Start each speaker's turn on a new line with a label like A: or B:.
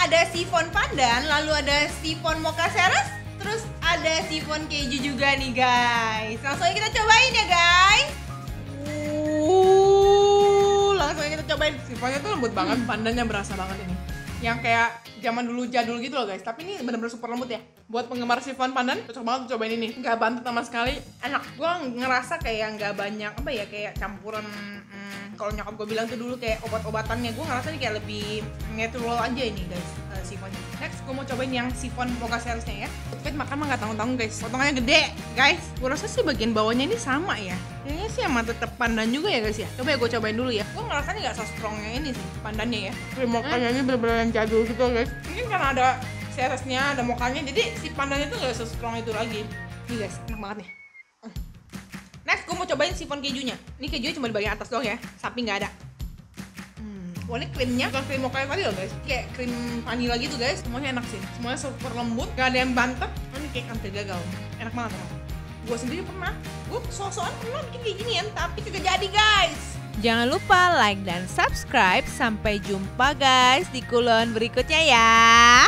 A: ada sifon pandan, lalu ada sifon mocha ceres, terus ada sifon keju juga nih guys. Langsung aja kita cobain ya guys. Langsung aja kita cobain. Sifonnya tuh lembut banget, pandannya berasa banget ini. Yang kayak zaman dulu jadul gitu loh guys. Tapi ini bener-bener super lembut ya. Buat penggemar sifon pandan, cocok banget cobain ini. Nggak bantet sama sekali, enak. Gue ngerasa kayak nggak banyak apa ya, kayak campuran. Kalau nyokap gue bilang tuh dulu kayak obat-obatannya, gue ngerasa ini kayak lebih natural aja ini guys, sifonnya. Next gue mau cobain yang sifon mocha ceresnya ya. Fit makan mah nggak tanggung-tanggung guys, potongannya gede guys. Gue rasa sih bagian bawahnya ini sama ya. Kayaknya sih emang tetep pandan juga ya guys ya. Coba ya gue cobain dulu ya. Gue ngerasa ini nggak se-strongnya ini sih pandannya ya. Krim mochanya ini bener-bener yang jadul gitu guys. Mungkin karena ada ceresnya, ada mochanya, jadi si pandannya tuh nggak se-strong itu lagi. Nih guys, enak banget nih. Next, gue mau cobain sifon kejunya. Ini kejunya cuma di bagian atas doang ya, samping nggak ada. Wah, ini krimnya bukan krim mocha tadi loh guys, kayak krim vanilla gitu guys. Semuanya enak sih, semuanya super lembut, gak ada yang bantet. Ini kayak hampir gagal, enak banget emang. Gue sendiri pernah, gue soal-soal pernah bikin kayak ginian, tapi kagak jadi guys.
B: Jangan lupa like dan subscribe. Sampai jumpa guys di kulon berikutnya ya.